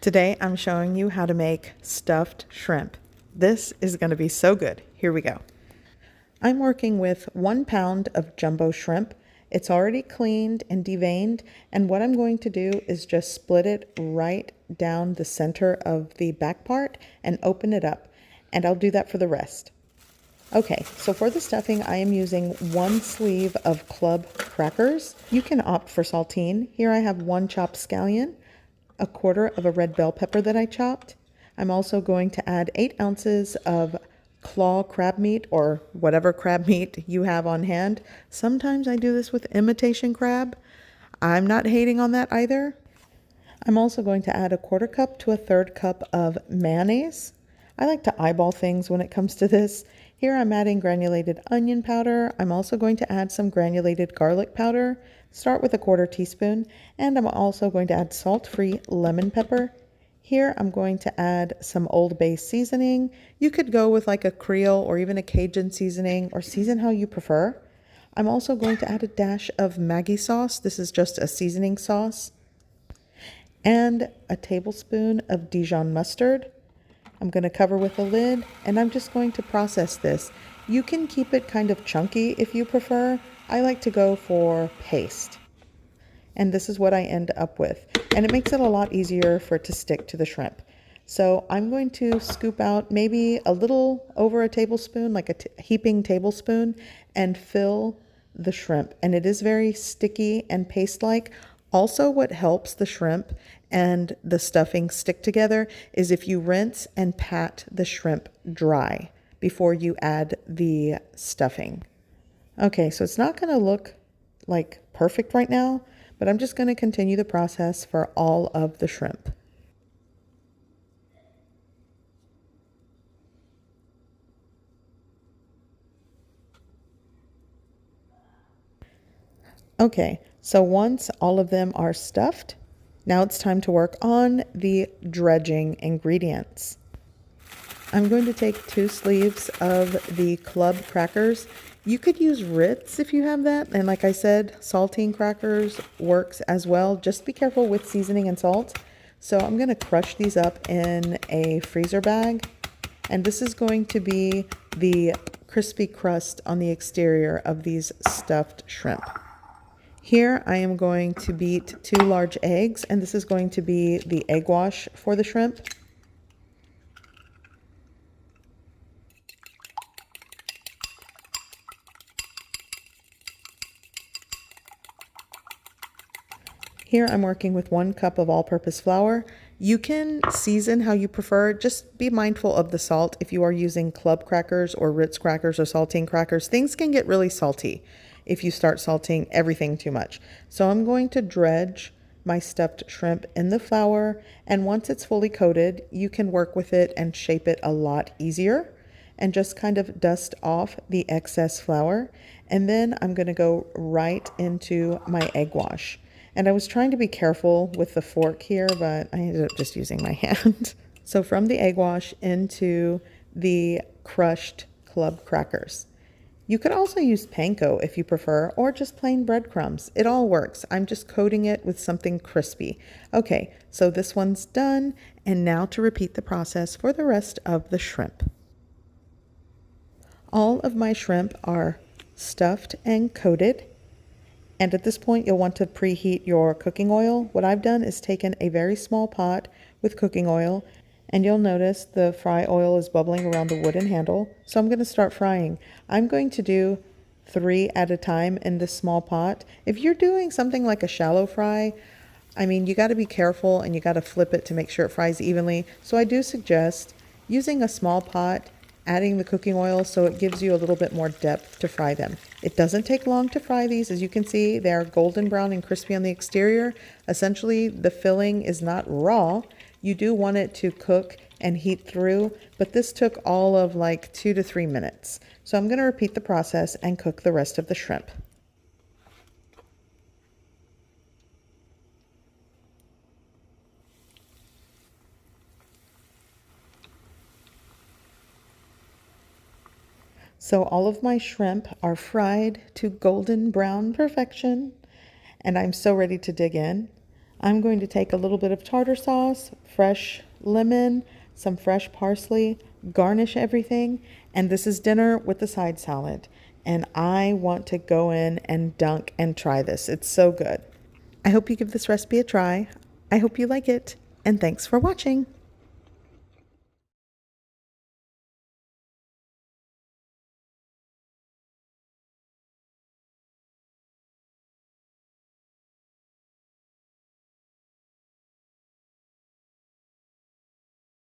Today I'm showing you how to make stuffed shrimp. This is going to be so good. Here we go. I'm working with 1 pound of jumbo shrimp. It's already cleaned and deveined, and what I'm going to do is just split it right down the center of the back part and open it up, and I'll do that for the rest. Okay, so for the stuffing, I am using 1 sleeve of club crackers. You can opt for saltine. Here I have 1 chopped scallion, 1/4 of a red bell pepper that I chopped. I'm also going to add 8 ounces of claw crab meat, or whatever crab meat you have on hand. Sometimes I do this with imitation crab. I'm not hating on that either. I'm also going to add 1/4 cup to 1/3 cup of mayonnaise. I like to eyeball things when it comes to this. Here I'm adding granulated onion powder. I'm also going to add some granulated garlic powder. Start with 1/4 teaspoon, and I'm also going to add salt-free lemon pepper. Here I'm going to add some Old Bay seasoning. You could go with like a Creole or even a Cajun seasoning, or season how you prefer. I'm also going to add a dash of Maagi sauce. This is just a seasoning sauce. And a tablespoon of Dijon mustard. I'm going to cover with a lid, and I'm just going to process this. You can keep it kind of chunky if you prefer. I like to go for paste. And this is what I end up with. And it makes it a lot easier for it to stick to the shrimp. So I'm going to scoop out maybe a little over a tablespoon, like a heaping tablespoon, and fill the shrimp. And it is very sticky and paste-like. Also, what helps the shrimp and the stuffing stick together is if you rinse and pat the shrimp dry before you add the stuffing. Okay, so it's not going to look like perfect right now, but I'm just going to continue the process for all of the shrimp. Okay, so once all of them are stuffed, now it's time to work on the dredging ingredients. I'm going to take 2 sleeves of the club crackers. You could use Ritz if you have that, and like I said, saltine crackers works as well. Just be careful with seasoning and salt. So I'm going to crush these up in a freezer bag, and this is going to be the crispy crust on the exterior of these stuffed shrimp. Here I am going to beat 2 large eggs, and this is going to be the egg wash for the shrimp. Here I'm working with 1 cup of all-purpose flour. You can season how you prefer. Just be mindful of the salt. If you are using club crackers or Ritz crackers or saltine crackers, things can get really salty if you start salting everything too much. So I'm going to dredge my stuffed shrimp in the flour, and once it's fully coated, you can work with it and shape it a lot easier, and just kind of dust off the excess flour. And then I'm going to go right into my egg wash. And I was trying to be careful with the fork here, but I ended up just using my hand. So from the egg wash into the crushed club crackers. You could also use panko if you prefer, or just plain breadcrumbs. It all works. I'm just coating it with something crispy. Okay, so this one's done, and now to repeat the process for the rest of the shrimp. All of my shrimp are stuffed and coated. And at this point, you'll want to preheat your cooking oil. What I've done is taken a very small pot with cooking oil, and you'll notice the fry oil is bubbling around the wooden handle. So I'm going to start frying. I'm going to do 3 at a time in this small pot. If you're doing something like a shallow fry, I mean, you got to be careful and you got to flip it to make sure it fries evenly. So I do suggest using a small pot, adding the cooking oil so it gives you a little bit more depth to fry them. It doesn't take long to fry these. As you can see, they are golden brown and crispy on the exterior. Essentially, the filling is not raw. You do want it to cook and heat through, but this took all of like 2 to 3 minutes. So I'm going to repeat the process and cook the rest of the shrimp. So all of my shrimp are fried to golden brown perfection, and I'm so ready to dig in. I'm going to take a little bit of tartar sauce, fresh lemon, some fresh parsley, garnish everything, and this is dinner with the side salad. And I want to go in and dunk and try this. It's so good. I hope you give this recipe a try. I hope you like it, and thanks for watching.